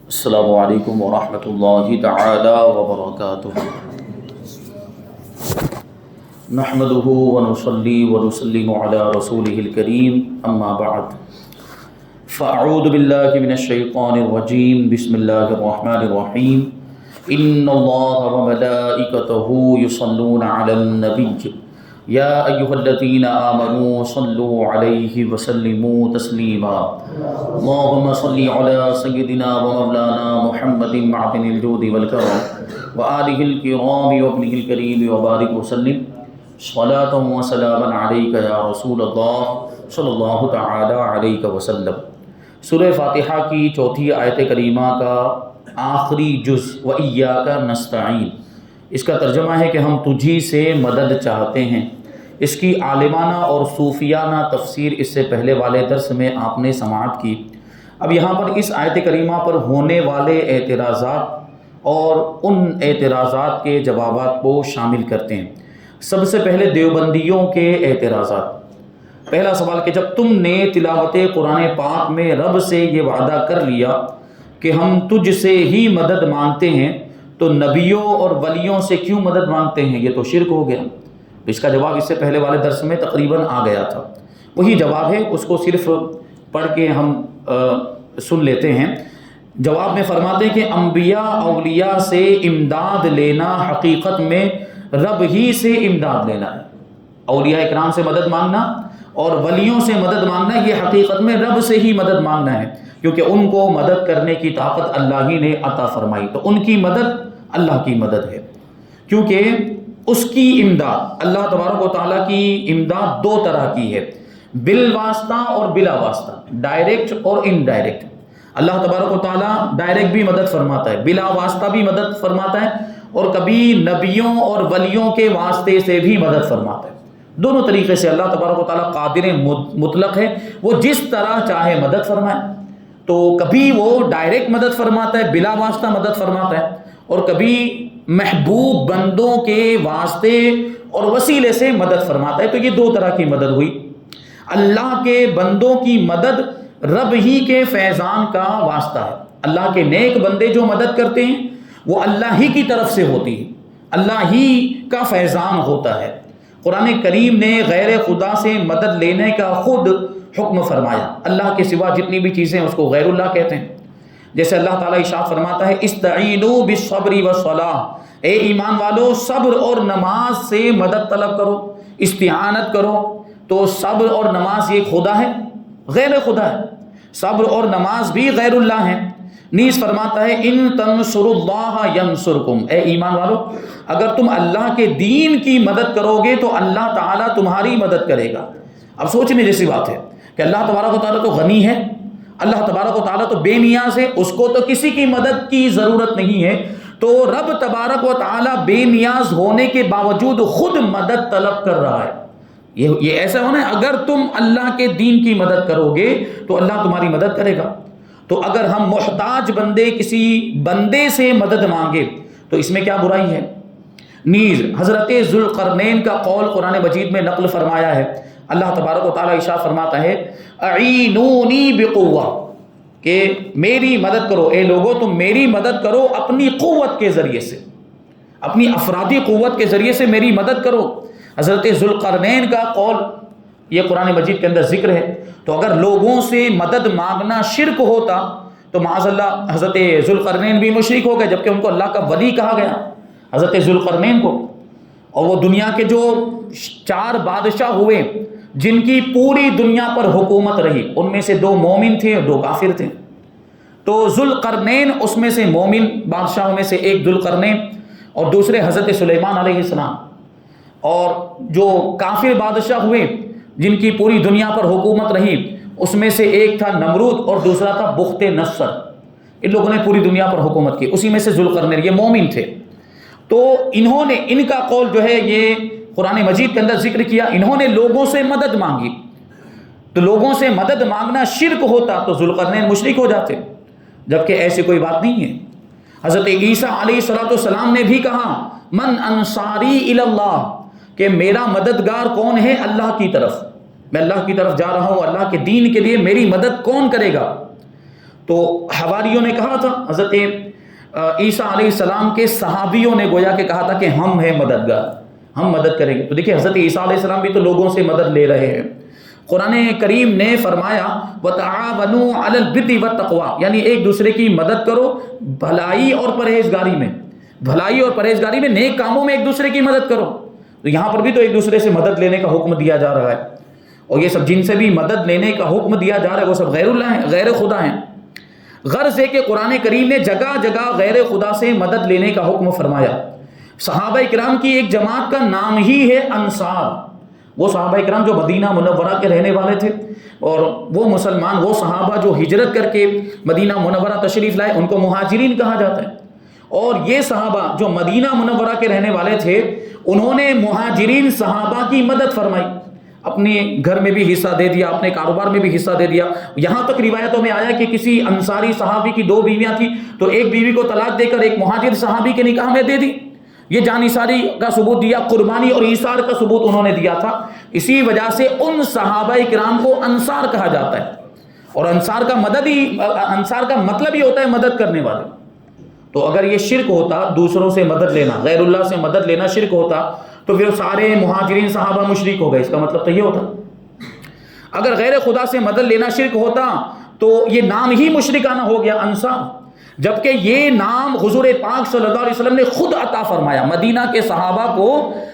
السلام علیکم ورحمۃ اللہ تعالی وبرکاتہ۔ نحمده ونصلي ونسلم على رسوله الكريم اما بعد فاعوذ باللہ من الشیطان الرجیم بسم اللہ الرحمن الرحیم ان اللہ وملائکته یصلون علی النبی یا ایہا الذین آمنوا صلوا علیہ وسلموا تسلیما اللہم صلی علی سیدنا ومولانا محمد معدن الجود والکرم وآلہ الکرام وابنہ الکریم وبارک وسلم صلاۃ و سلاما علیک یا رسول اللہ صلی اللہ تعالی علیہ وسلم۔ سورہ فاتحہ کی چوتھی آیت کریمہ کا آخری جز وَإِيَّاكَ نَسْتَعِينُ، اس کا ترجمہ ہے کہ ہم تجھی سے مدد چاہتے ہیں۔ اس کی عالمانہ اور صوفیانہ تفسیر اس سے پہلے والے درس میں آپ نے سماعت کی۔ اب یہاں پر اس آیت کریمہ پر ہونے والے اعتراضات اور ان اعتراضات کے جوابات کو شامل کرتے ہیں۔ سب سے پہلے دیوبندیوں کے اعتراضات۔ پہلا سوال کہ جب تم نے تلاوت قرآن پاک میں رب سے یہ وعدہ کر لیا کہ ہم تجھ سے ہی مدد مانگتے ہیں تو نبیوں اور ولیوں سے کیوں مدد مانگتے ہیں؟ یہ تو شرک ہو گیا۔ اس کا جواب اس سے پہلے والے درس میں تقریباً آ گیا تھا، وہی جواب ہے، اس کو صرف پڑھ کے ہم سن لیتے ہیں۔ جواب میں فرماتے ہیں کہ انبیاء اولیاء سے امداد لینا حقیقت میں رب ہی سے امداد لینا ہے۔ اولیاء اکرام سے مدد مانگنا اور ولیوں سے مدد مانگنا یہ حقیقت میں رب سے ہی مدد مانگنا ہے، کیونکہ ان کو مدد کرنے کی طاقت اللہ ہی نے عطا فرمائی، تو ان کی مدد اللہ کی مدد ہے، کیونکہ اس کی امداد اللہ تبارک و تعالیٰ کی امداد دو طرح کی ہے، بالواسطہ اور بلا واسطہ، ڈائریکٹ اور انڈائریکٹ۔ اللہ تبارک و تعالیٰ ڈائریکٹ بھی مدد فرماتا ہے، بلا واسطہ بھی مدد فرماتا ہے، اور کبھی نبیوں اور ولیوں کے واسطے سے بھی مدد فرماتا ہے۔ دونوں طریقے سے اللہ تبارک و تعالیٰ قادر مطلق ہے، وہ جس طرح چاہے مدد فرمائے۔ تو کبھی وہ ڈائریکٹ مدد فرماتا ہے، بلا واسطہ مدد فرماتا ہے، اور کبھی محبوب بندوں کے واسطے اور وسیلے سے مدد فرماتا ہے۔ تو یہ دو طرح کی مدد ہوئی۔ اللہ کے بندوں کی مدد رب ہی کے فیضان کا واسطہ ہے۔ اللہ کے نیک بندے جو مدد کرتے ہیں وہ اللہ ہی کی طرف سے ہوتی ہے، اللہ ہی کا فیضان ہوتا ہے۔ قرآن کریم نے غیر خدا سے مدد لینے کا خود حکم فرمایا۔ اللہ کے سوا جتنی بھی چیزیں اس کو غیر اللہ کہتے ہیں۔ جیسے اللہ تعالیٰ ارشاد فرماتا ہے استعینوا بالصبر والصلاۃ، اے ایمان والو صبر اور نماز سے مدد طلب کرو، استعانت کرو۔ تو صبر اور نماز یہ خدا ہے؟ غیر خدا ہے۔ صبر اور نماز بھی غیر اللہ ہیں۔ نیز فرماتا ہے ان تنصروا اللہ ینصرکم، اے ایمان والو اگر تم اللہ کے دین کی مدد کرو گے تو اللہ تعالیٰ تمہاری مدد کرے گا۔ اب سوچنے جیسی بات ہے کہ اللہ تبارک و تعالیٰ تو غنی ہے، اللہ تبارک و تعالیٰ تو بے نیاز ہے، اس کو تو کسی کی مدد کی ضرورت نہیں ہے، تو رب تبارک و تعالیٰ بے نیاز ہونے کے باوجود خود مدد طلب کر رہا ہے۔ یہ ایسا ہونا ہے اگر تم اللہ کے دین کی مدد کرو گے تو اللہ تمہاری مدد کرے گا۔ تو اگر ہم محتاج بندے کسی بندے سے مدد مانگے تو اس میں کیا برائی ہے؟ نیز حضرت ذوالقرنین کا قول قرآن مجید میں نقل فرمایا ہے۔ اللہ تبارک و تعالیٰ ارشاد فرماتا ہے اعینونی بقوہ، کہ میری مدد کرو، اے لوگو تم میری مدد کرو اپنی قوت کے ذریعے سے، اپنی افرادی قوت کے ذریعے سے میری مدد کرو۔ حضرت ذوالقرنین کا قول یہ قرآن مجید کے اندر ذکر ہے۔ تو اگر لوگوں سے مدد مانگنا شرک ہوتا تو معاذ اللہ حضرت ذوالقرنین بھی مشرک ہو گئے، جبکہ ان کو اللہ کا ولی کہا گیا، حضرت ذوالقرنین کو۔ اور وہ دنیا کے جو 4 بادشاہ ہوئے جن کی پوری دنیا پر حکومت رہی، ان میں سے 2 مومن تھے اور 2 کافر تھے۔ تو ذوالقرنین اس میں سے مومن بادشاہوں میں سے ایک ذوالقرنین اور دوسرے حضرت سلیمان علیہ السلام، اور جو کافر بادشاہ ہوئے جن کی پوری دنیا پر حکومت رہی اس میں سے ایک تھا نمرود اور دوسرا تھا بخت نصر۔ ان لوگوں نے پوری دنیا پر حکومت کی، اسی میں سے ذوالقرنین یہ مومن تھے۔ تو انہوں نے ان کا قول جو ہے یہ قرآن مجید کے اندر ذکر کیا، انہوں نے لوگوں سے مدد مانگی، تو لوگوں سے مدد مانگنا شرک ہوتا تو ذوالقرنین مشرک ہو جاتے، جبکہ ایسی کوئی بات نہیں ہے۔ حضرت عیسیٰ علیہ السلام نے بھی کہا من انصاری الی اللہ، کہ میرا مددگار کون ہے؟ اللہ کی طرف، میں اللہ کی طرف جا رہا ہوں، اللہ کے دین کے لیے میری مدد کون کرے گا؟ تو حواریوں نے کہا تھا، حضرت عیسیٰ علیہ السلام کے صحابیوں نے گویا کہ کہا تھا کہ ہم ہیں مددگار، ہم مدد کریں گے۔ تو دیکھیں حضرت عیسیٰ علیہ السلام بھی تو لوگوں سے مدد لے رہے ہیں۔ قرآن کریم نے فرمایا وَتَعَاوَنُوا عَلَى الْبِرِّ وَالتَّقْوَىٰ، یعنی ایک دوسرے کی مدد کرو بھلائی اور پرہیزگاری میں، بھلائی اور پرہیزگاری میں، نیک کاموں میں ایک دوسرے کی مدد کرو۔ تو یہاں پر بھی تو ایک دوسرے سے مدد لینے کا حکم دیا جا رہا ہے، اور یہ سب جن سے بھی مدد لینے کا حکم دیا جا رہا ہے وہ سب غیر اللہ ہیں، غیر خدا ہیں۔ غرض ہے کہ قرآن کریم نے جگہ جگہ غیر خدا سے مدد لینے کا حکم فرمایا۔ صحابہ کرام کی ایک جماعت کا نام ہی ہے انصار، وہ صحابہ کرام جو مدینہ منورہ کے رہنے والے تھے، اور وہ مسلمان، وہ صحابہ جو ہجرت کر کے مدینہ منورہ تشریف لائے، ان کو مہاجرین کہا جاتا ہے۔ اور یہ صحابہ جو مدینہ منورہ کے رہنے والے تھے، انہوں نے مہاجرین صحابہ کی مدد فرمائی، اپنے گھر میں بھی حصہ دے دیا، اپنے کاروبار میں بھی حصہ دے دیا۔ یہاں تک روایتوں میں آیا کہ کسی انصاری صحابی کی 2 بیویاں تھیں، تو ایک بیوی کو طلاق دے کر ایک مہاجر صحابی کے نکاح میں دے دی۔ یہ جانثاری کا ثبوت دیا، قربانی اور ایثار کا ثبوت انہوں نے دیا تھا۔ اسی وجہ سے ان صحابہ کرام کو انصار کہا جاتا ہے، اور انصار کا مطلب ہی ہوتا ہے مدد کرنے والے۔ تو اگر یہ شرک ہوتا، دوسروں سے مدد لینا، غیر اللہ سے مدد لینا شرک ہوتا، تو پھر سارے مہاجرین صحابہ مشرک ہو گئے، اس کا مطلب تو یہ ہوتا۔ اگر غیر خدا سے مدد لینا شرک ہوتا تو یہ نام ہی مشرکانہ ہو گیا انصار، جبکہ یہ نام حضور پاک صلی اللہ علیہ وسلم نے خود عطا فرمایا۔ مدینہ کے صحابہ کو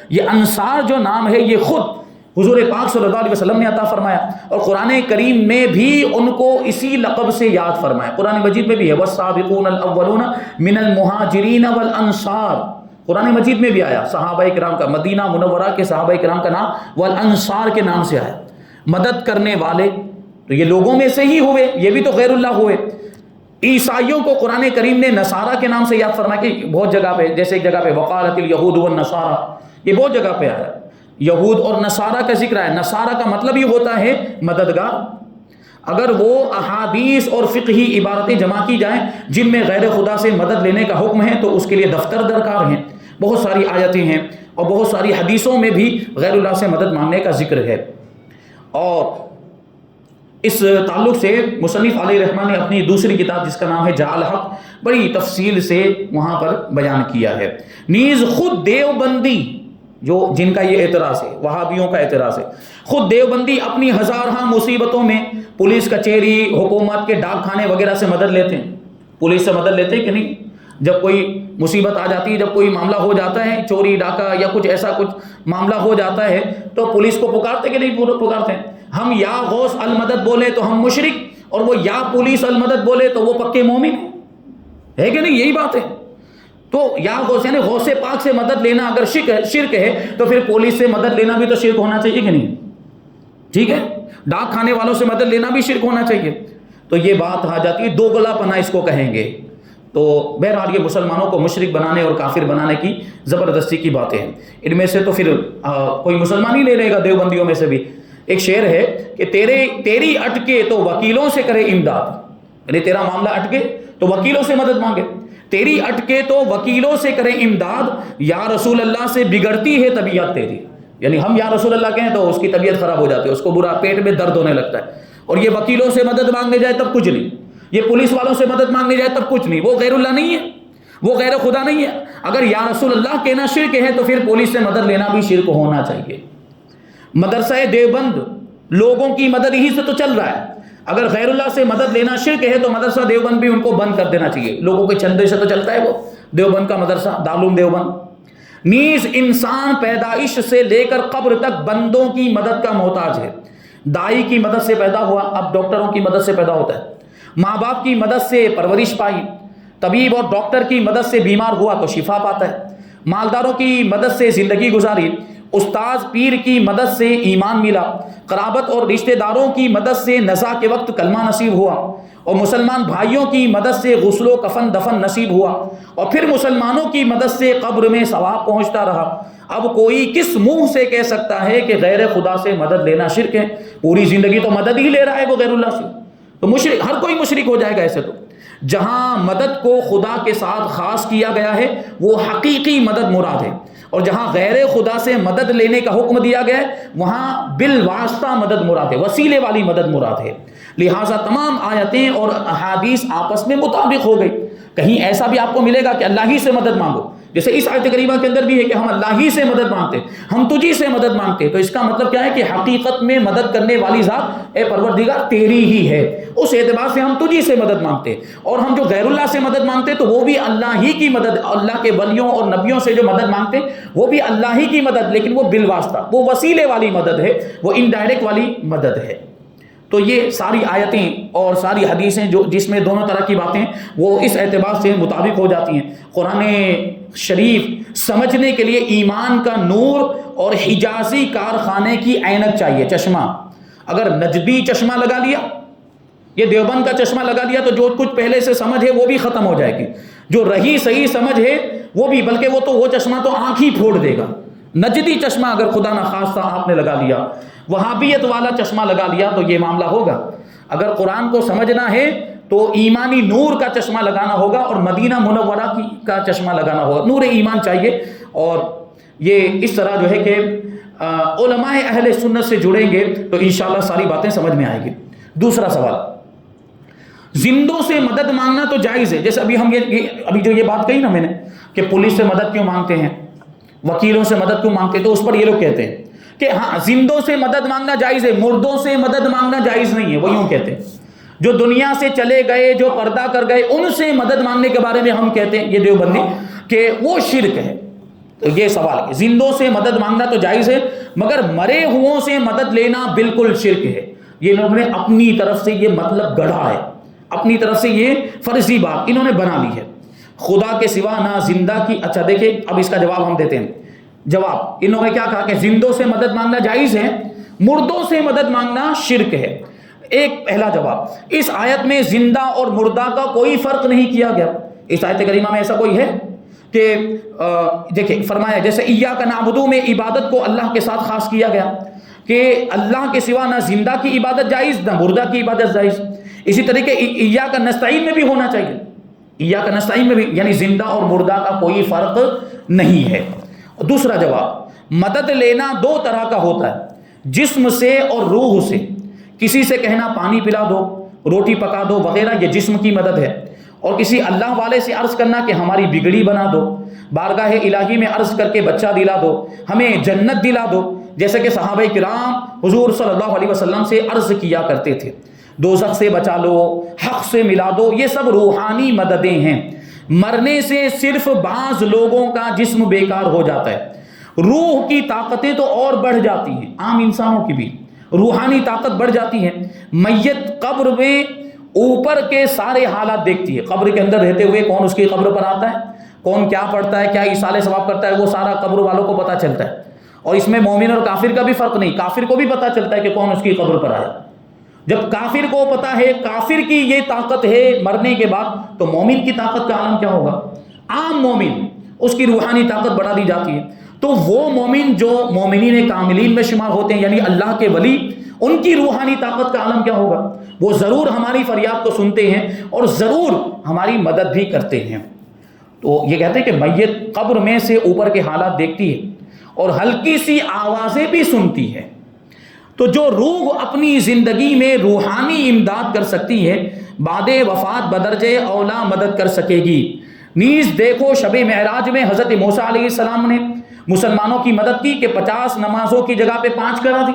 یہ انصار جو نام ہے یہ خود حضور پاک صلی اللہ علیہ وسلم نے عطا فرمایا، اور قرآن کریم میں بھی ان کو اسی لقب سے یاد فرمایا۔ قرآن مجید میں بھی ہے وَالسَّابِقُونَ الْأَوَّلُونَ مِنَ الْمُهَاجِرِينَ وَالْأَنصَارِ، قرآن مجید میں بھی آیا صحابہ کرام کا، مدینہ منورہ کے صحابہ کرام کا نام والانصار کے نام سے آیا، مدد کرنے والے۔ تو یہ لوگوں میں سے ہی ہوئے، یہ بھی تو غیر اللہ ہوئے۔ عیسائیوں کو قرآن کریم نے نصارہ کے نام سے یاد فرمایا، کہ بہت جگہ پہ، جیسے ایک جگہ پہ وقالت الیہود والنصارى، یہ بہت جگہ پہ آیا، یہود اور نصارہ کا ذکر ہے۔ نصارہ کا مطلب ہی ہوتا ہے مددگار۔ اگر وہ احادیث اور فقہی عبارتیں جمع کی جائیں جن میں غیر خدا سے مدد لینے کا حکم ہے، تو اس کے لیے دفتر درکار ہیں، بہت ساری آیتیں ہیں، اور بہت ساری حدیثوں میں بھی غیر اللہ سے مدد مانگنے کا ذکر ہے۔ اور اس تعلق سے مصنف علیہ رحمٰن نے اپنی دوسری کتاب جس کا نام ہے جعل حق، بڑی تفصیل سے وہاں پر بیان کیا ہے۔ نیز خود دیوبندی، جو جن کا یہ اعتراض ہے، وہابیوں کا اعتراض ہے، خود دیوبندی اپنی ہزارہ مصیبتوں میں پولیس کچہری، حکومت کے ڈاک خانے وغیرہ سے مدد لیتے ہیں۔ پولیس سے مدد لیتے ہیں کہ نہیں؟ جب کوئی مصیبت آ جاتی ہے، جب کوئی معاملہ ہو جاتا ہے، چوری ڈاکہ یا کچھ ایسا کچھ معاملہ ہو جاتا ہے، تو پولیس کو پکارتے کہ نہیں پکارتے؟ ہم یا غوث المدد بولے تو ہم مشرک، اور وہ یا پولیس المدد بولے تو وہ پکے مومن ہے کہ نہیں؟ یہی بات ہے۔ تو یا غوث یعنی غوث پاک سے مدد لینا اگر شرک ہے، تو پھر پولیس سے مدد لینا بھی تو شرک ہونا چاہیے کہ نہیں؟ ٹھیک ہے، ڈاک کھانے والوں سے مدد لینا بھی شرک ہونا چاہیے۔ تو یہ بات آ جاتی ہے، دوگلا پنا اس کو کہیں گے۔ تو بہرحال یہ مسلمانوں کو مشرک بنانے اور کافر بنانے کی زبردستی کی باتیں ہیں۔ ان میں سے تو پھر کوئی مسلمان ہی لے لے گا، دیوبندیوں میں سے بھی ایک شعر ہے کہ تیری اٹکے تو وکیلوں سے کرے امداد، یعنی تیرا معاملہ اٹکے تو وکیلوں سے مدد مانگے، تیری اٹکے تو وکیلوں سے کرے امداد، یا رسول اللہ سے بگڑتی ہے طبیعت تیری، یعنی ہم یا رسول اللہ کہیں تو اس کی طبیعت خراب ہو جاتی ہے، اس کو برا، پیٹ میں درد ہونے لگتا ہے۔ اور یہ وکیلوں سے مدد مانگنے جائے تب کچھ نہیں، یہ پولیس والوں سے مدد مانگنے جائے تب کچھ نہیں، وہ غیر اللہ نہیں ہے، وہ غیر خدا نہیں ہے۔ اگر یا رسول اللہ کہنا شرک ہے تو پھر پولیس سے مدد لینا بھی شرک ہونا چاہیے۔ مدرسہ دیوبند لوگوں کی مدد ہی سے تو چل رہا ہے، اگر غیر اللہ سے مدد لینا شرک ہے تو مدرسہ دیوبند بھی ان کو بند کر دینا چاہیے، لوگوں کے چندے سے تو چلتا ہے وہ دیوبند کا مدرسہ، دارالعلوم دیوبند۔ نیز انسان پیدائش سے لے کر قبر تک بندوں کی مدد کا محتاج ہے۔ دائی کی مدد سے پیدا ہوا، اب ڈاکٹروں کی مدد سے پیدا ہوتا ہے، ماں باپ کی مدد سے پرورش پائی، طبیب اور ڈاکٹر کی مدد سے بیمار ہوا تو شفا پاتا ہے، مالداروں کی مدد سے زندگی گزاری، استاذ پیر کی مدد سے ایمان ملا، قرابت اور رشتہ داروں کی مدد سے نزا کے وقت کلمہ نصیب ہوا، اور مسلمان بھائیوں کی مدد سے غسل و کفن دفن نصیب ہوا، اور پھر مسلمانوں کی مدد سے قبر میں ثواب پہنچتا رہا۔ اب کوئی کس منہ سے کہہ سکتا ہے کہ غیر خدا سے مدد لینا شرک ہے؟ پوری زندگی تو مدد ہی لے رہا ہے وہ غیر اللہ سے، تو مشرک، ہر کوئی مشرک ہو جائے گا ایسے تو۔ جہاں مدد کو خدا کے ساتھ خاص کیا گیا ہے وہ حقیقی مدد مراد ہے، اور جہاں غیر خدا سے مدد لینے کا حکم دیا گیا ہے وہاں بالواسطہ مدد مراد ہے، وسیلے والی مدد مراد ہے۔ لہٰذا تمام آیتیں اور احادیث آپس میں مطابق ہو گئی. کہیں ایسا بھی آپ کو ملے گا کہ اللہ ہی سے مدد مانگو، جیسے اس آیت کریمہ کے اندر بھی ہے کہ ہم اللہ ہی سے مدد مانگتے، ہم تجھی سے مدد مانگتے، تو اس کا مطلب کیا ہے کہ حقیقت میں مدد کرنے والی ذات اے پروردگار تیری ہی ہے. اس اعتبار سے ہم تجھی سے مدد مانگتے. اور ہم جو غیر اللہ سے مدد مانگتے تو وہ بھی اللہ ہی کی مدد، اللہ کے ولیوں اور نبیوں سے جو مدد مانگتے وہ بھی اللہ ہی کی مدد، لیکن وہ بالواسطہ، وہ وسیلے والی مدد ہے، وہ انڈائریکٹ والی مدد ہے. تو یہ ساری آیتیں اور ساری حدیثیں جو جس میں دونوں طرح کی باتیں وہ اس اعتبار سے مطابق ہو جاتی ہیں. قرآن شریف سمجھنے کے لیے ایمان کا نور اور حجازی کارخانے کی عینک چاہیے، چشمہ. اگر نجدی چشمہ لگا لیا، یہ دیوبند کا چشمہ لگا لیا، تو جو کچھ پہلے سے سمجھ ہے وہ بھی ختم ہو جائے گی. جو رہی صحیح سمجھ ہے وہ بھی، بلکہ وہ چشمہ تو آنکھ ہی پھوڑ دے گا. نجدی چشمہ اگر خدا نخواستہ آپ نے لگا لیا، وہابیت والا چشمہ لگا لیا، تو یہ معاملہ ہوگا. اگر قرآن کو سمجھنا ہے تو ایمانی نور کا چشمہ لگانا ہوگا اور مدینہ منورہ کا چشمہ لگانا ہوگا. نور ایمان چاہیے. اور یہ اس طرح جو ہے کہ علماء اہل سنت سے جڑیں گے تو انشاءاللہ ساری باتیں سمجھ میں آئیں گی. دوسرا سوال، زندوں سے مدد مانگنا تو جائز ہے. جیسے ابھی جو یہ بات کہی نا میں نے کہ پولیس سے مدد کیوں مانگتے ہیں، وکیلوں سے مدد کیوں مانگتے ہیں، تو اس پر یہ لوگ کہتے ہیں کہ ہاں زندوں سے مدد مانگنا جائز ہے، مردوں سے مدد مانگنا جائز نہیں ہے. وہ یوں کہتے ہیں جو دنیا سے چلے گئے، جو پردہ کر گئے، ان سے مدد مانگنے کے بارے میں ہم کہتے ہیں، یہ دیوبندی، کہ وہ شرک ہے. تو یہ سوال ہے، زندوں سے مدد مانگنا تو جائز ہے مگر مرے ہوں سے مدد لینا بالکل شرک ہے. یہ لوگوں نے اپنی طرف سے یہ مطلب گڑھا ہے، اپنی طرف سے یہ فرضی بات انہوں نے بنا لی ہے. خدا کے سوا نہ زندہ کی. اچھا دیکھیں اب اس کا جواب ہم دیتے ہیں. جواب، انہوں نے کیا کہا کہ زندوں سے مدد مانگنا جائز ہے، مردوں سے مدد مانگنا شرک ہے. ایک پہلا جواب، اس آیت میں زندہ اور مردہ کا کوئی فرق نہیں کیا گیا. اس آیت کریمہ میں ایسا کوئی ہے کہ دیکھیں فرمایا جیسے ایاک نعبدو میں عبادت کو اللہ کے ساتھ خاص کیا گیا کہ اللہ کے سوا نہ زندہ کی عبادت جائز نہ مردہ کی عبادت جائز. اسی طریقے ایاک نستعین میں بھی ہونا چاہیے، ایاک نستعین میں بھی، یعنی زندہ اور مردہ کا کوئی فرق نہیں ہے. دوسرا جواب، مدد لینا دو طرح کا ہوتا ہے، جسم سے اور روح سے. کسی سے کہنا پانی پلا دو، روٹی پکا دو وغیرہ، یہ جسم کی مدد ہے. اور کسی اللہ والے سے عرض کرنا کہ ہماری بگڑی بنا دو، بارگاہ الہی میں عرض کر کے بچہ دلا دو، ہمیں جنت دلا دو، جیسے کہ صحابہ کرام حضور صلی اللہ علیہ وسلم سے عرض کیا کرتے تھے. دوزخ سے بچا لو، حق سے ملا دو، یہ سب روحانی مددیں ہیں. مرنے سے صرف بعض لوگوں کا جسم بیکار ہو جاتا ہے، روح کی طاقتیں تو اور بڑھ جاتی ہیں، عام انسانوں کی بھی روحانی طاقت بڑھ جاتی ہے. میت قبر میں اوپر کے سارے حالات دیکھتی ہے. قبر کے اندر رہتے ہوئے کون اس کی قبر پر آتا ہے، کون کیا پڑھتا ہے، کیا ایصال ثواب کرتا ہے، وہ سارا قبر والوں کو پتہ چلتا ہے. اور اس میں مومن اور کافر کا بھی فرق نہیں، کافر کو بھی پتہ چلتا ہے کہ کون اس کی قبر پر آیا. جب کافر کو پتہ ہے، کافر کی یہ طاقت ہے مرنے کے بعد، تو مومن کی طاقت کا عالم کیا ہوگا. عام مومن اس کی روحانی طاقت بڑھا دی جاتی ہے. تو وہ مومن جو مومنین کاملین میں شمار ہوتے ہیں، یعنی اللہ کے ولی، ان کی روحانی طاقت کا عالم کیا ہوگا. وہ ضرور ہماری فریاد کو سنتے ہیں اور ضرور ہماری مدد بھی کرتے ہیں. تو یہ کہتے ہیں کہ میت قبر میں سے اوپر کے حالات دیکھتی ہے اور ہلکی سی آوازیں بھی سنتی ہے. تو جو روح اپنی زندگی میں روحانی امداد کر سکتی ہے، بعد وفات بدرجہ اولا مدد کر سکے گی. نیز دیکھو شب معراج میں حضرت موسیٰ علیہ السلام نے مسلمانوں کی مدد کی کہ 50 نمازوں کی جگہ پہ 5 کرا دی.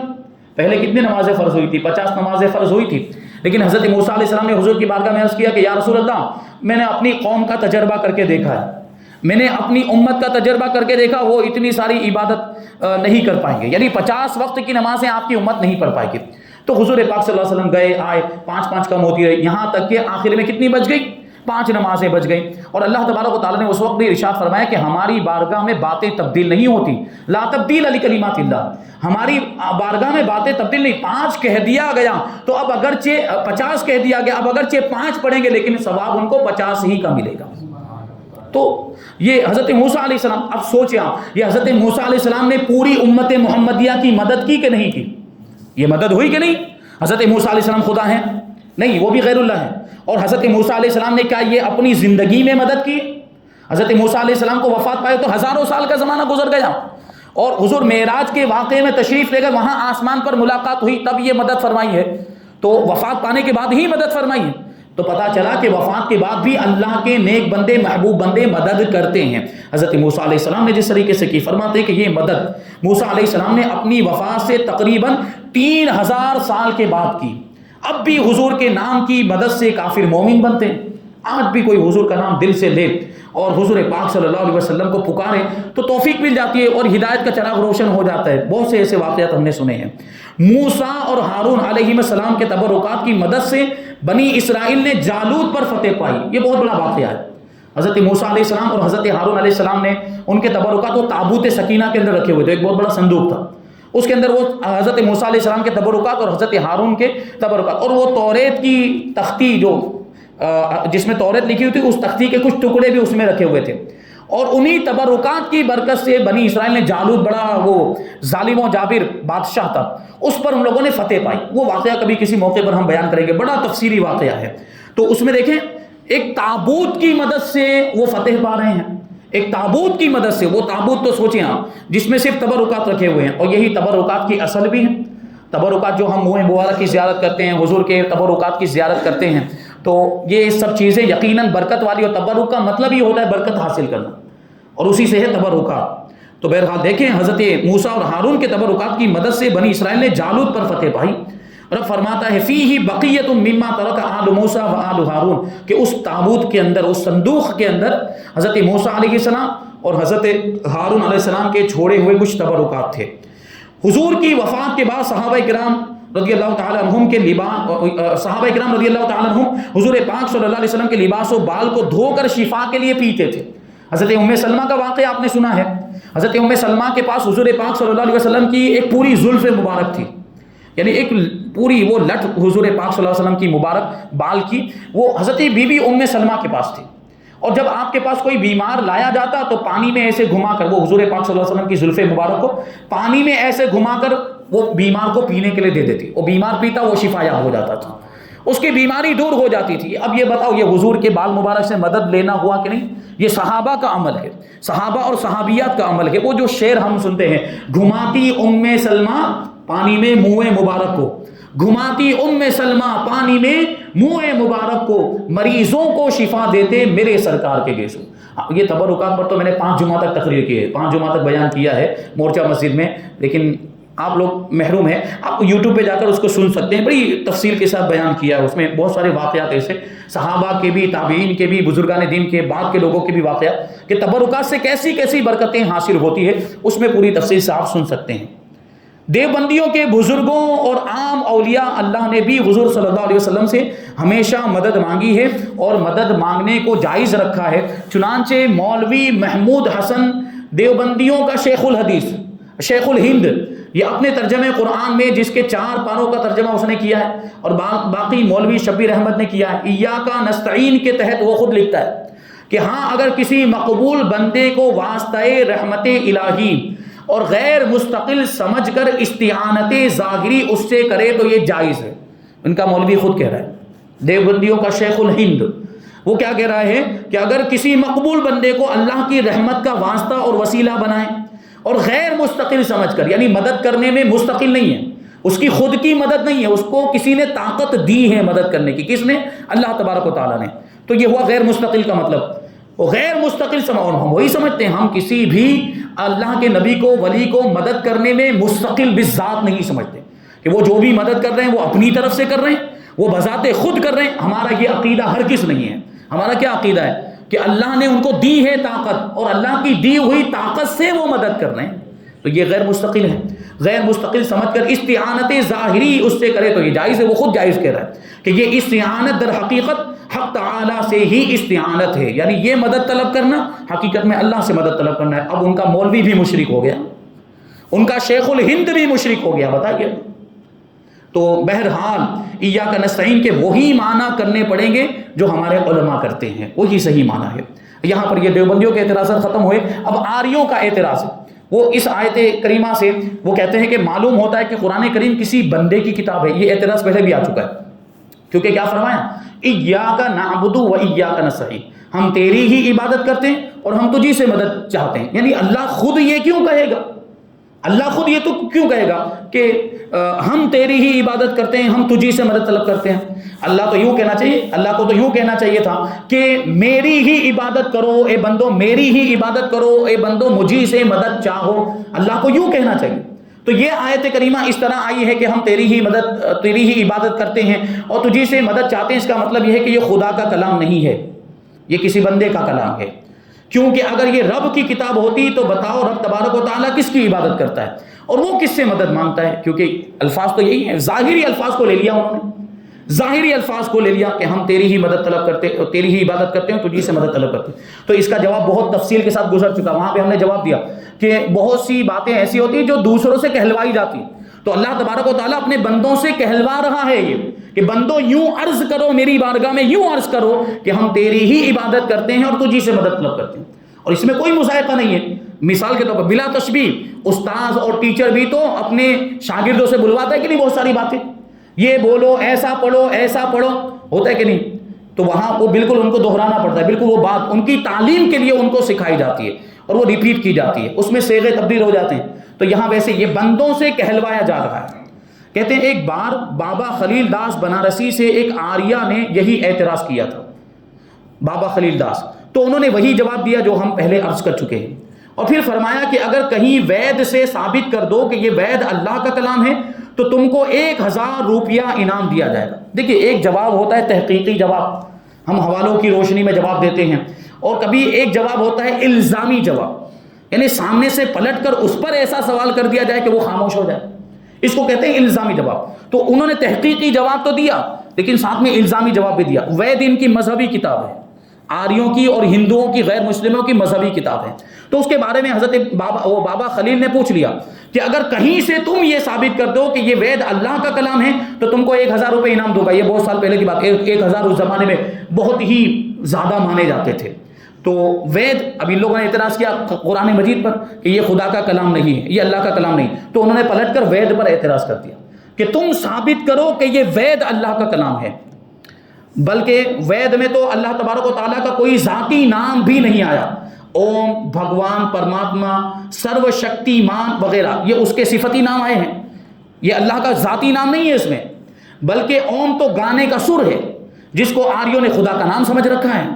پہلے کتنی نمازیں فرض ہوئی تھی؟ 50 نمازیں فرض ہوئی تھی. لیکن حضرت موسیٰ علیہ السلام نے حضور کی بارگاہ میں عرض کیا کہ یا رسول اللہ، میں نے اپنی قوم کا تجربہ کر کے دیکھا ہے، میں نے اپنی امت کا تجربہ کر کے دیکھا، وہ اتنی ساری عبادت نہیں کر پائیں گے، یعنی 50 وقت کی نمازیں آپ کی امت نہیں پڑھ پائے گی. تو حضور پاک صلی اللہ علیہ وسلم گئے آئے، 5 کم ہوتی رہی، یہاں تک کہ آخر میں کتنی بچ گئی؟ 5 نمازیں بچ گئیں. اور اللہ تبارک و تعالیٰ نے اس وقت بھی ارشاد فرمایا کہ ہماری بارگاہ میں باتیں تبدیل نہیں ہوتی، لا تبدیل لکلمات اللہ، ہماری بارگاہ میں باتیں تبدیل نہیں. 5 کہہ دیا گیا تو اب اگرچہ 50 کہہ دیا گیا، اب اگرچہ 5 پڑھیں گے لیکن ثواب ان کو 50 ہی کا ملے گا. تو یہ حضرت موسیٰ علیہ السلام، اب سوچیں آپ، یہ حضرت موسیٰ علیہ السلام نے پوری امت محمدیہ کی مدد کی کہ نہیں کی؟ یہ مدد ہوئی کہ نہیں؟ حضرت موسیٰ علیہ السلام خدا ہیں؟ نہیں، وہ بھی غیر اللہ ہیں. اور حضرت موسیٰ علیہ السلام نے کیا یہ اپنی زندگی میں مدد کی؟ حضرت موسیٰ علیہ السلام کو وفات پائے تو ہزاروں سال کا زمانہ گزر گیا، اور حضور معراج کے واقعے میں تشریف لے کر وہاں آسمان پر ملاقات ہوئی، تب یہ مدد فرمائی ہے. تو وفات پانے کے بعد ہی مدد فرمائی ہے. تو پتا چلا کہ وفات کے بعد بھی اللہ کے نیک بندے محبوب بندے مدد کرتے ہیں. حضرت موسیٰ علیہ السلام نے جس طریقے سے کی، فرماتے ہیں کہ یہ مدد موسیٰ علیہ السلام نے اپنی وفات سے تقریباً 3000 سال کے بعد کی. اب بھی حضور کے نام کی مدد سے کافر مومن بنتے ہیں. آج بھی کوئی حضور کا نام دل سے لے اور حضور پاک صلی اللہ علیہ وسلم کو پکارے تو توفیق مل جاتی ہے اور ہدایت کا چراغ روشن ہو جاتا ہے. بہت سے ایسے واقعات ہم نے سنے ہیں. موسیٰ اور ہارون علیہ السلام کے تبرکات کی مدد سے بنی اسرائیل نے جالوت پر فتح پائی. یہ بہت بڑا واقعہ ہے. حضرت موسیٰ علیہ السلام اور حضرت ہارون علیہ السلام نے ان کے تبرکات وہ تابوت سکینہ کے اندر رکھے ہوئے تھے. ایک بہت بڑا صندوق تھا، اس کے اندر وہ حضرت موسیٰ علیہ السلام کے تبرکات اور حضرت ہارون کے تبرکات اور وہ توریت کی تختی جو جس میں توریت لکھی ہوئی تھی، اس تختی کے کچھ ٹکڑے بھی اس میں رکھے ہوئے تھے. اور انہی تبرکات کی برکت سے بنی اسرائیل نے جالوت، بڑا وہ ظالم و جابر بادشاہ تھا، اس پر ہم لوگوں نے فتح پائی. وہ واقعہ کبھی کسی موقع پر ہم بیان کریں گے، بڑا تفصیلی واقعہ ہے. تو اس میں دیکھیں ایک تابوت کی مدد سے وہ فتح پا رہے ہیں. ایک تابوت کی مدد سے، وہ تابوت تو سوچیں آپ جس میں صرف تبرکات رکھے ہوئے ہیں، اور یہی تبرکات کی اصل بھی ہیں. تبرکات جو ہم منہ مبارک کی زیارت کرتے ہیں، حضور کے تبرکات کی زیارت کرتے ہیں، تو یہ سب چیزیں یقیناً برکت والی، اور تبرک کا مطلب ہی ہوتا ہے برکت حاصل کرنا، اور اسی سے ہے تبرکات. تو بہرحال دیکھیں حضرت موسیٰ اور ہارون کے تبرکات کی مدد سے بنی اسرائیل نے جالوت پر فتح پائی. رب فرماتا ہے فیہ بقیۃ مما ترک آل موسیٰ و آل ہارون، کہ اس تابوت کے اندر، اس صندوق کے اندر حضرت موسیٰ علیہ السلام اور حضرت ہارون علیہ السلام کے چھوڑے ہوئے کچھ تبرکات تھے. حضور کی وفات کے بعد صحابہ کرام رضی اللہ تعالیٰ عنہم کے صحابہ کرام رضی اللہ تعالیٰ عنہم حضور پاک صلی اللہ علیہ وسلم کے لباس و بال کو دھو کر شفا کے لیے پیتے تھے. حضرت ام سلمہ کا واقعہ آپ نے سنا ہے. حضرت ام سلمہ کے پاس حضور پاک صلی اللہ علیہ وسلم کی ایک پوری زلف مبارک تھی، یعنی ایک پوری وہ لٹ حضور پاک صلی اللہ علیہ وسلم کی مبارک بال کی، وہ حضرت بی بی ام سلمہ کے پاس تھی. اور جب آپ کے پاس کوئی بیمار لایا جاتا تو پانی میں ایسے گھما کر، وہ حضور پاک صلی اللہ علیہ وسلم کی زلف مبارک کو پانی میں ایسے گھما کر وہ بیمار کو پینے کے لیے دے دیتی. وہ بیمار پیتا، وہ شفا یاب ہو جاتا تھا، اس کی بیماری دور ہو جاتی تھی. اب یہ بتاؤ، یہ حضور کے بال مبارک سے مدد لینا ہوا کہ نہیں؟ یہ صحابہ کا عمل ہے، صحابہ اور صحابیات کا عمل ہے. وہ جو شعر ہم سنتے ہیں، گھماتی ام سلمہ پانی میں منہ مبارک کو، گھماتی ام سلمہ پانی میں منہ مبارک کو، مریضوں کو شفا دیتے میرے سرکار کے گیسو. یہ تبرکات پر تو میں نے 5 جمعہ تک تقریر کی ہے، 5 جمعہ تک بیان کیا ہے مورچہ مسجد میں، لیکن آپ لوگ محروم ہیں. آپ یوٹیوب پہ جا کر اس کو سن سکتے ہیں، بڑی تفصیل کے ساتھ بیان کیا ہے. اس میں بہت سارے واقعات ایسے صحابہ کے بھی، تابعین کے بھی، بزرگان دین کے بعد کے لوگوں کے بھی واقعات، کہ تبرکات سے کیسی کیسی برکتیں حاصل ہوتی ہے، اس میں پوری تفصیل سے آپ سن سکتے ہیں. دیوبندیوں کے بزرگوں اور عام اولیاء اللہ نے بھی حضور صلی اللہ علیہ وسلم سے ہمیشہ مدد مانگی ہے اور مدد مانگنے کو جائز رکھا ہے. چنانچہ مولوی محمود حسن دیوبندیوں کا شیخ الحدیث، شیخ الہند، یہ اپنے ترجمہ قرآن میں جس کے 4 پاروں کا ترجمہ اس نے کیا ہے، اور باقی مولوی شبیر احمد نے کیا ہے، ایاک نستعین کے تحت وہ خود لکھتا ہے کہ ہاں اگر کسی مقبول بندے کو واسطہ رحمت الہی اور غیر مستقل سمجھ کر استعانت ظاہری اس سے کرے تو یہ جائز ہے. ان کا مولوی خود کہہ رہا ہے، دیوبندیوں کا شیخ الہند، وہ کیا کہہ رہا ہے کہ اگر کسی مقبول بندے کو اللہ کی رحمت کا واسطہ اور وسیلہ بنائیں اور غیر مستقل سمجھ کر، یعنی مدد کرنے میں مستقل نہیں ہے، اس کی خود کی مدد نہیں ہے، اس کو کسی نے طاقت دی ہے مدد کرنے کی. کس نے؟ اللہ تبارک و تعالیٰ نے. تو یہ ہوا غیر مستقل کا مطلب. وہ غیر مستقل ہم وہی سمجھتے ہیں، ہم کسی بھی اللہ کے نبی کو، ولی کو مدد کرنے میں مستقل بالذات نہیں سمجھتے کہ وہ جو بھی مدد کر رہے ہیں وہ اپنی طرف سے کر رہے ہیں، وہ بذات خود کر رہے ہیں. ہمارا یہ عقیدہ ہرگز نہیں ہے. ہمارا کیا عقیدہ ہے کہ اللہ نے ان کو دی ہے طاقت، اور اللہ کی دی ہوئی طاقت سے وہ مدد کر رہے ہیں. تو یہ غیر مستقل ہے. غیر مستقل سمجھ کر استعانت ظاہری اس سے کرے تو یہ جائز ہے. وہ خود جائز کہہ رہا ہے کہ یہ استعانت در حقیقت حق تعالیٰ سے ہی استعانت ہے، یعنی یہ مدد طلب کرنا حقیقت میں اللہ سے مدد طلب کرنا ہے. اب ان کا مولوی بھی مشرک ہو گیا، ان کا شیخ الہند بھی مشرک ہو گیا، بتائیے. تو بہرحال ایاک نستعین کے وہی معنی کرنے پڑیں گے جو ہمارے علماء کرتے ہیں، وہی صحیح معنی ہے. یہاں پر یہ دیوبندیوں کے اعتراضات ختم ہوئے. اب آریوں کا اعتراض ہے. وہ اس آیت کریمہ سے وہ کہتے ہیں کہ معلوم ہوتا ہے کہ قرآن کریم کسی بندے کی کتاب ہے. یہ اعتراض پہلے بھی آ چکا ہے، کیونکہ کیا فرمایا؟ ایاک نعبد و ایاک نستعین، ہم تیری ہی عبادت کرتے ہیں اور ہم تجھی سے مدد چاہتے ہیں. یعنی اللہ خود یہ کیوں کہے گا؟ اللہ خود یہ تو کیوں کہے گا کہ ہم تیری ہی عبادت کرتے ہیں، ہم تجھی سے مدد طلب کرتے ہیں؟ اللہ تو یوں کہنا چاہیے، اللہ کو تو یوں کہنا چاہیے تھا کہ میری ہی عبادت کرو اے بندو، میری ہی عبادت کرو اے بندو، مجھی سے مدد چاہو، اللہ کو یوں کہنا چاہیے۔ تو یہ آیت کریمہ اس طرح آئی ہے کہ ہم تیری ہی عبادت کرتے ہیں اور تجھی سے مدد چاہتے ہیں، اس کا مطلب یہ ہے کہ یہ خدا کا کلام نہیں ہے، یہ کسی بندے کا کلام ہے۔ کیونکہ اگر یہ رب کی کتاب ہوتی تو بتاؤ رب تبارک و تعالیٰ کس کی عبادت کرتا ہے اور وہ کس سے مدد مانگتا ہے؟ کیونکہ الفاظ تو یہی ہیں، ظاہری الفاظ کو لے لیا انہوں نے، ظاہری الفاظ کو لے لیا کہ ہم تیری ہی مدد طلب کرتے اور تیری ہی عبادت کرتے ہیں، تجھی سے مدد طلب کرتے ہیں۔ تو اس کا جواب بہت تفصیل کے ساتھ گزر چکا، وہاں پہ ہم نے جواب دیا کہ بہت سی باتیں ایسی ہوتی ہیں جو دوسروں سے کہلوائی جاتی ہیں، تو اللہ تبارک و تعالیٰ اپنے بندوں سے کہلوا رہا ہے یہ کہ بندوں یوں عرض کرو میری بارگاہ میں، یوں عرض کرو کہ ہم تیری ہی عبادت کرتے ہیں اور تجھی سے مدد طلب کرتے ہیں، اور اس میں کوئی مذائقہ نہیں ہے۔ مثال کے طور پر بلا تشبیہ استاذ اور ٹیچر بھی تو اپنے شاگردوں سے بلواتا ہے کہ نہیں، بہت ساری باتیں، یہ بولو، ایسا پڑھو، ہوتا ہے کہ نہیں؟ تو وہاں وہ بالکل ان کو دہرانا پڑتا ہے، بالکل وہ بات ان کی تعلیم کے لیے ان کو سکھائی جاتی ہے اور وہ ریپیٹ کی جاتی ہے، اس میں صیغے تبدیل ہو جاتے ہیں۔ تو یہاں ویسے یہ بندوں سے کہلوایا جا رہا ہے۔ کہتے ہیں ایک بار بابا خلیل داس بنارسی سے ایک آریہ نے یہی اعتراض کیا تھا، بابا خلیل داس، تو انہوں نے وہی جواب دیا جو ہم پہلے عرض کر چکے ہیں، اور پھر فرمایا کہ اگر کہیں وید سے ثابت کر دو کہ یہ وید اللہ کا کلام ہے تو تم کو 1000 روپیہ انعام دیا جائے گا۔ دیکھیے ایک جواب ہوتا ہے تحقیقی جواب، ہم حوالوں کی روشنی میں جواب دیتے ہیں، اور کبھی ایک جواب ہوتا ہے الزامی جواب، یعنی سامنے سے پلٹ کر اس پر ایسا سوال کر دیا جائے کہ وہ خاموش ہو جائے، اس کو کہتے ہیں الزامی جواب۔ تو انہوں نے تحقیقی جواب تو دیا لیکن ساتھ میں الزامی جواب بھی دیا۔ وید ان کی مذہبی کتاب ہے، آریوں کی اور ہندوؤں کی، غیر مسلموں کی مذہبی کتاب ہے، تو اس کے بارے میں حضرت بابا خلیل نے پوچھ لیا کہ اگر کہیں سے تم یہ ثابت کر دو کہ یہ وید اللہ کا کلام ہے تو تم کو 1000 روپے انعام دوں گا۔ یہ بہت سال پہلے کی بات، 1000 اس زمانے میں بہت ہی زیادہ مانے جاتے تھے۔ تو وید، اب ان لوگوں نے اعتراض کیا قرآن مجید پر کہ یہ خدا کا کلام نہیں ہے، یہ اللہ کا کلام نہیں، تو انہوں نے پلٹ کر وید پر اعتراض کر دیا کہ تم ثابت کرو کہ یہ وید اللہ کا کلام ہے، بلکہ وید میں تو اللہ تبارک و تعالیٰ کا کوئی ذاتی نام بھی نہیں آیا، اوم، بھگوان، پرماتما، سرو شکتی مان وغیرہ، یہ اس کے صفتی نام آئے ہیں، یہ اللہ کا ذاتی نام نہیں ہے اس میں، بلکہ اوم تو گانے کا سر ہے جس کو آریوں نے خدا کا نام سمجھ رکھا ہے۔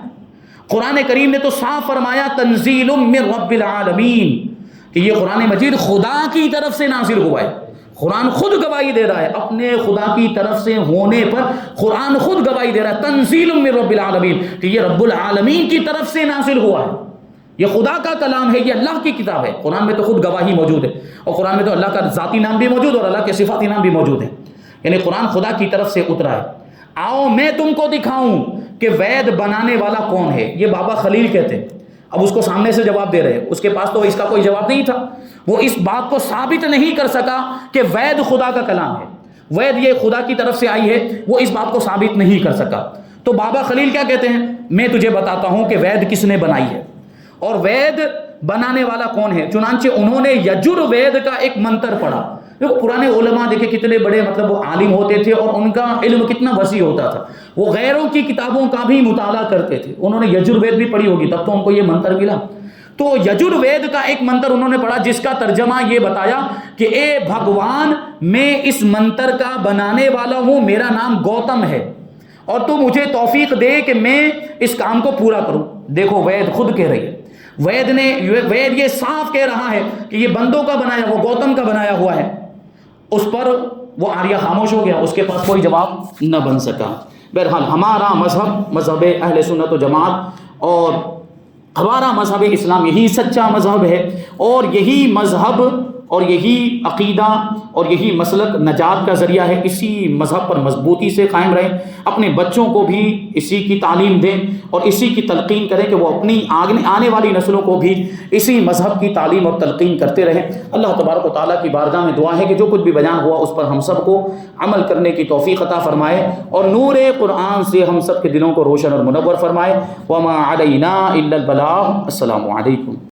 قرآن کریم نے تو صاف فرمایا تنزیل من رب العالمین، کہ یہ قرآن مجید خدا کی طرف سے نازل ہوا ہے۔ قرآن خود گواہی دے رہا ہے، اپنے خدا کی طرف سے ہونے پر قرآن خود گواہی دے رہا ہے تنزیل من رب العالمین، کہ یہ رب العالمین کی طرف سے نازل ہوا ہے، یہ خدا کا کلام ہے، یہ اللہ کی کتاب ہے۔ قرآن میں تو خود گواہی موجود ہے، اور قرآن میں تو اللہ کا ذاتی نام بھی موجود اور اللہ کے صفاتی نام بھی موجود ہیں، یعنی قرآن خدا کی طرف سے اترا ہے۔ آؤ میں تم کو دکھاؤں کہ وید بنانے والا کون ہے، یہ بابا خلیل کہتے ہیں۔ اب اس کو سامنے سے جواب دے رہے ہیں، اس کے پاس تو اس کا کوئی جواب نہیں تھا، وہ اس بات کو ثابت نہیں کر سکا کہ وید خدا کا کلام ہے، وید یہ خدا کی طرف سے آئی ہے، وہ اس بات کو ثابت نہیں کر سکا۔ تو بابا خلیل کیا کہتے ہیں، میں تجھے بتاتا ہوں کہ وید کس نے بنائی ہے اور وید بنانے والا کون ہے۔ چنانچہ انہوں نے یجر وید کا ایک منتر پڑھا۔ دیکھو پرانے علماء دیکھے کتنے بڑے مطلب وہ عالم ہوتے تھے اور ان کا علم کتنا وسیع ہوتا تھا، وہ غیروں کی کتابوں کا بھی مطالعہ کرتے تھے، انہوں نے یجر وید بھی پڑھی ہوگی تب تو ان کو یہ منتر ملا۔ تو یجر وید کا ایک منتر انہوں نے پڑھا جس کا ترجمہ یہ بتایا کہ اے بھگوان، میں اس منتر کا بنانے والا ہوں، میرا نام گوتم ہے اور تو مجھے توفیق دے کہ میں اس کام کو پورا کروں۔ دیکھو وید خود کہہ رہی ہے، وید یہ صاف کہہ رہا ہے کہ یہ بندوں کا بنایا، وہ گوتم کا بنایا ہوا ہے۔ اس پر وہ آریہ خاموش ہو گیا، اس کے پاس کوئی جواب نہ بن سکا۔ بہرحال ہمارا مذہب اہل سنت و جماعت اور ہمارا مذہب اسلام یہی سچا مذہب ہے، اور یہی مذہب اور یہی عقیدہ اور یہی مسلک نجات کا ذریعہ ہے۔ اسی مذہب پر مضبوطی سے قائم رہیں، اپنے بچوں کو بھی اسی کی تعلیم دیں اور اسی کی تلقین کریں کہ وہ اپنی آنے والی نسلوں کو بھی اسی مذہب کی تعلیم اور تلقین کرتے رہیں۔ اللہ تبارک و تعالیٰ کی بارگاہ میں دعا ہے کہ جو کچھ بھی بیان ہوا اس پر ہم سب کو عمل کرنے کی توفیق عطا فرمائے اور نور قرآن سے ہم سب کے دلوں کو روشن اور منور فرمائے۔ وما علینا الا البلاغ۔ السلام علیکم۔